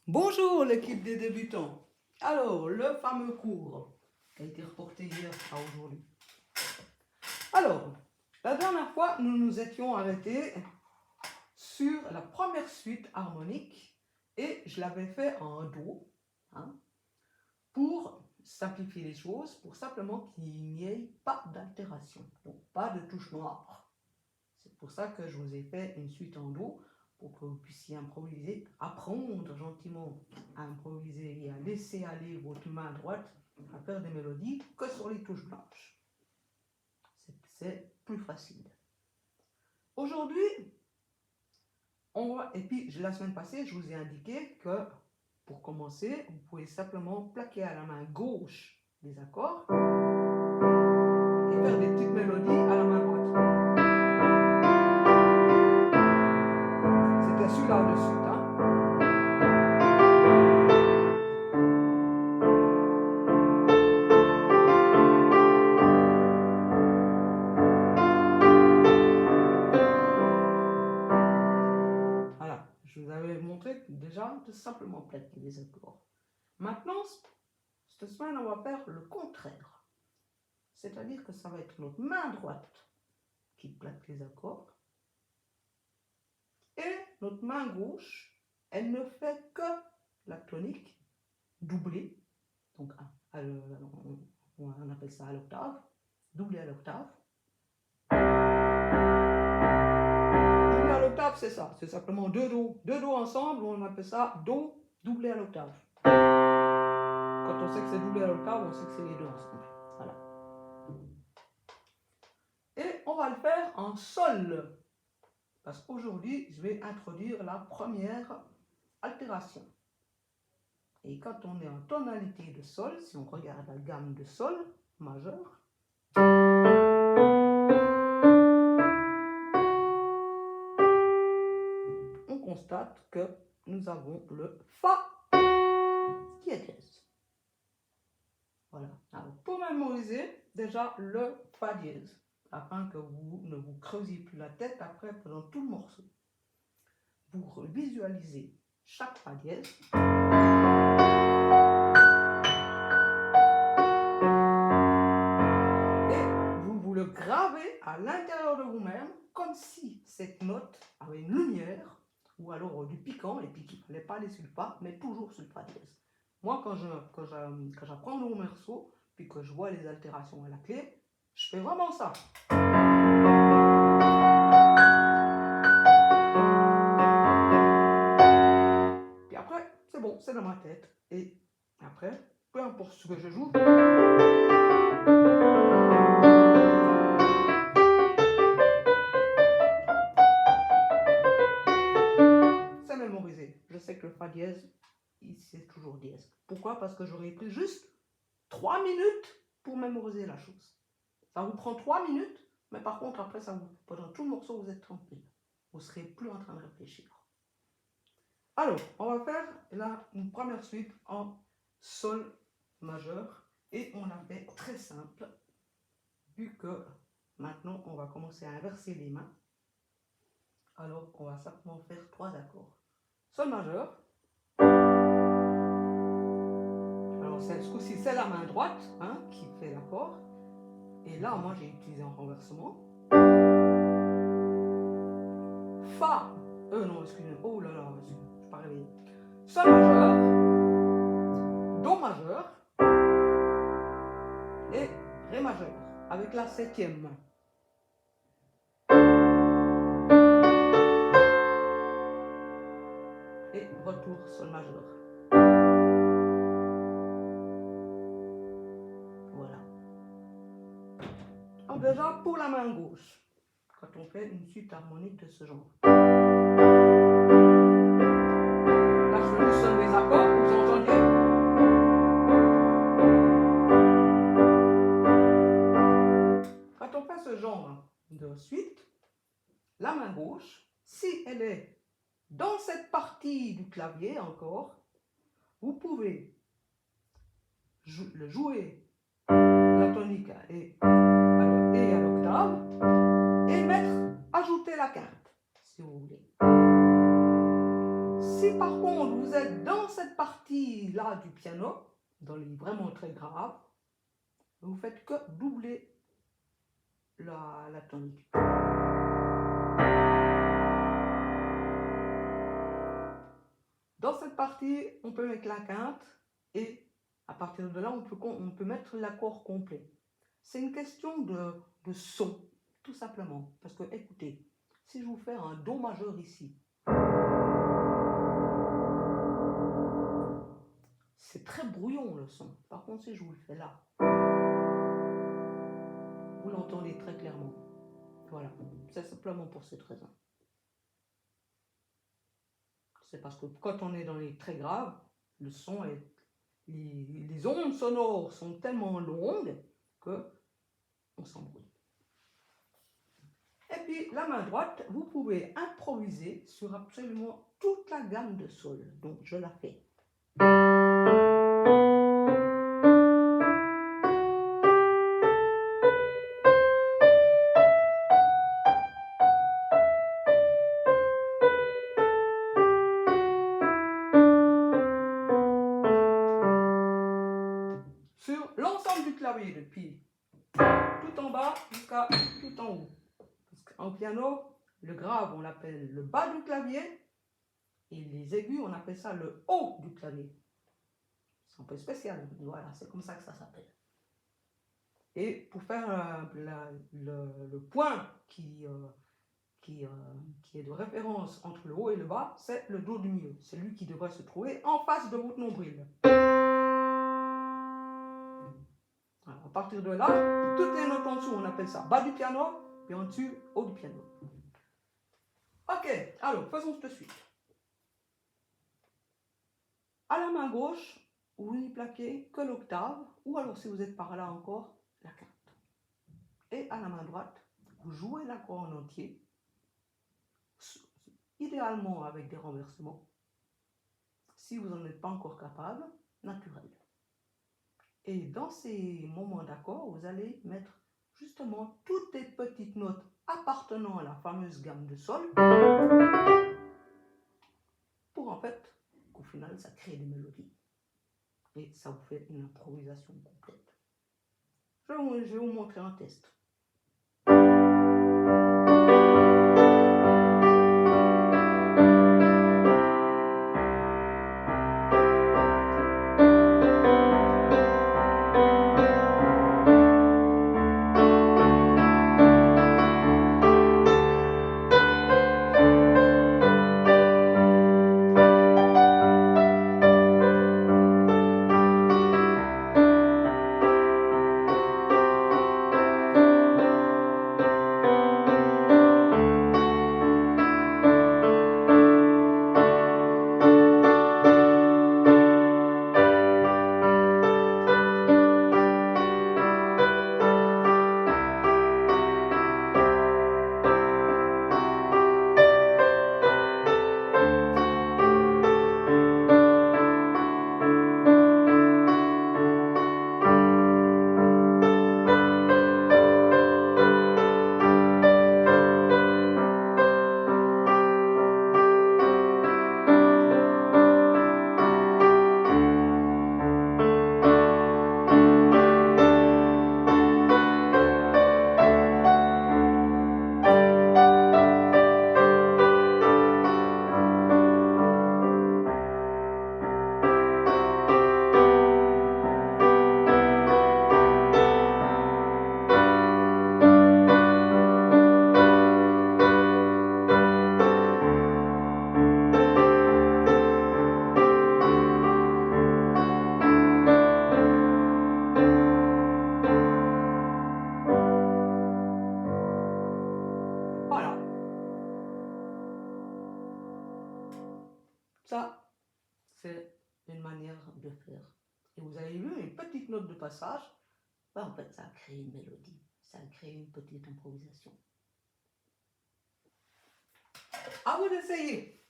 Bonjour l'équipe des débutants. Alors, le fameux cours qui a été reporté hier à aujourd'hui. Alors, la dernière fois, nous nous étions arrêtés sur la première suite harmonique et je l'avais fait en Do, pour simplifier les choses, pour simplement qu'il n'y ait pas d'altération, donc pas de touche noire. C'est pour ça que je vous ai fait une suite en Do, pour que vous puissiez improviser, apprendre gentiment à improviser et à laisser aller votre main droite à faire des mélodies que sur les touches blanches. C'est plus facile. Aujourd'hui, et puis la semaine passée, je vous ai indiqué que pour commencer, vous pouvez simplement plaquer à la main gauche des accords et faire des petites mélodies à la main droite. C'était celui-là de suite. Voilà, je vous avais montré déjà de simplement plaquer les accords. Maintenant, cette semaine, on va faire le contraire. C'est-à-dire que ça va être notre main droite qui plaque les accords. Et notre main gauche, elle ne fait que la tonique doublée. Donc, on appelle ça à l'octave. Doublée à l'octave. Doublée à l'octave, c'est ça. C'est simplement deux do. Deux do ensemble, on appelle ça do doublé à l'octave. Quand on sait que c'est doublé à l'octave, on sait que c'est les deux ensemble. Voilà. Et on va le faire en sol. Parce qu'aujourd'hui, je vais introduire la première altération. Et quand on est en tonalité de sol, si on regarde la gamme de sol majeur, on constate que nous avons le Fa qui est dièse. Voilà. Alors, pour mémoriser déjà le Fa dièse, afin que vous ne vous creusiez plus la tête après pendant tout le morceau. Pour visualiser chaque Fa dièse, le gravez à l'intérieur de vous-même comme si cette note avait une lumière ou alors du piquant et puis qu'il ne fallait pas aller sur le Fa, mais toujours sur le Fa dièse. Moi, quand j'apprends mon morceau puis que je vois les altérations à la clé, je fais vraiment ça. Puis après, c'est bon, c'est dans ma tête. Et après, peu importe ce que je joue, c'est mémorisé. Je sais que le Fa dièse, c'est toujours dièse. Pourquoi? Parce que j'aurais pris juste 3 minutes pour mémoriser la chose. Ça vous prend 3 minutes, mais par contre, après, pendant tout le morceau, vous êtes tranquille. Vous ne serez plus en train de réfléchir. Alors, on va faire là une première suite en sol majeur. Et on la fait très simple, vu que maintenant, on va commencer à inverser les mains. Alors, on va simplement faire 3 accords. Sol majeur. Alors, ce coup-ci, c'est la main droite qui fait l'accord. Et là, moi, j'ai utilisé un renversement. Fa. Non, excusez-moi. Oh là là, je ne suis pas réveillé. Sol majeur. Do majeur. Et Ré majeur. Avec la 7e main. Et retour Sol majeur. Voilà. Alors déjà, pour la main gauche, quand on fait une suite harmonique de ce genre. Là, je fais juste seul mes accords, vous entendiez? Quand on fait ce genre de suite, la main gauche, si elle est dans cette partie du clavier encore, vous pouvez le jouer la tonique et à l'octave et ajouter la quinte, si vous voulez. Si par contre vous êtes dans cette partie-là du piano, dans les vraiment très graves, vous faites que doubler la tonique. Dans cette partie, on peut mettre la quinte et à partir de là, on peut mettre l'accord complet. C'est une question de son, tout simplement. Parce que, écoutez, si je vous fais un Do majeur ici, c'est très brouillon le son. Par contre, si je vous le fais là, vous l'entendez très clairement. Voilà, c'est simplement pour cette raison. C'est parce que quand on est dans les très graves, le son est... Les ondes sonores sont tellement longues que on s'embrouille. Et puis la main droite, vous pouvez improviser sur absolument toute la gamme de sol. Donc je la fais. Sur l'ensemble du clavier, depuis tout en bas jusqu'à tout en haut. Parce qu'en piano, le grave, on l'appelle le bas du clavier, et les aigus, on appelle ça le haut du clavier. C'est un peu spécial, voilà, c'est comme ça que ça s'appelle. Et pour faire le point qui est de référence entre le haut et le bas, c'est le Do du milieu. C'est lui qui devrait se trouver en face de votre nombril. Alors, à partir de là, toutes les notes en dessous, on appelle ça bas du piano, et en dessus, haut du piano. Ok, alors faisons tout de suite. À la main gauche, vous n'y plaquez que l'octave, ou alors si vous êtes par là encore, la quinte. Et à la main droite, vous jouez l'accord en entier, idéalement avec des renversements. Si vous n'en êtes pas encore capable, naturel. Et dans ces moments d'accord, vous allez mettre justement toutes les petites notes appartenant à la fameuse gamme de sol pour en fait qu'au final ça crée des mélodies et ça vous fait une improvisation complète. Je vais vous montrer un test. Ça, c'est une manière de faire. Et vous avez vu une petite note de passage, ben, en fait, ça a créé une mélodie, ça a créé une petite improvisation. À vous d'essayer.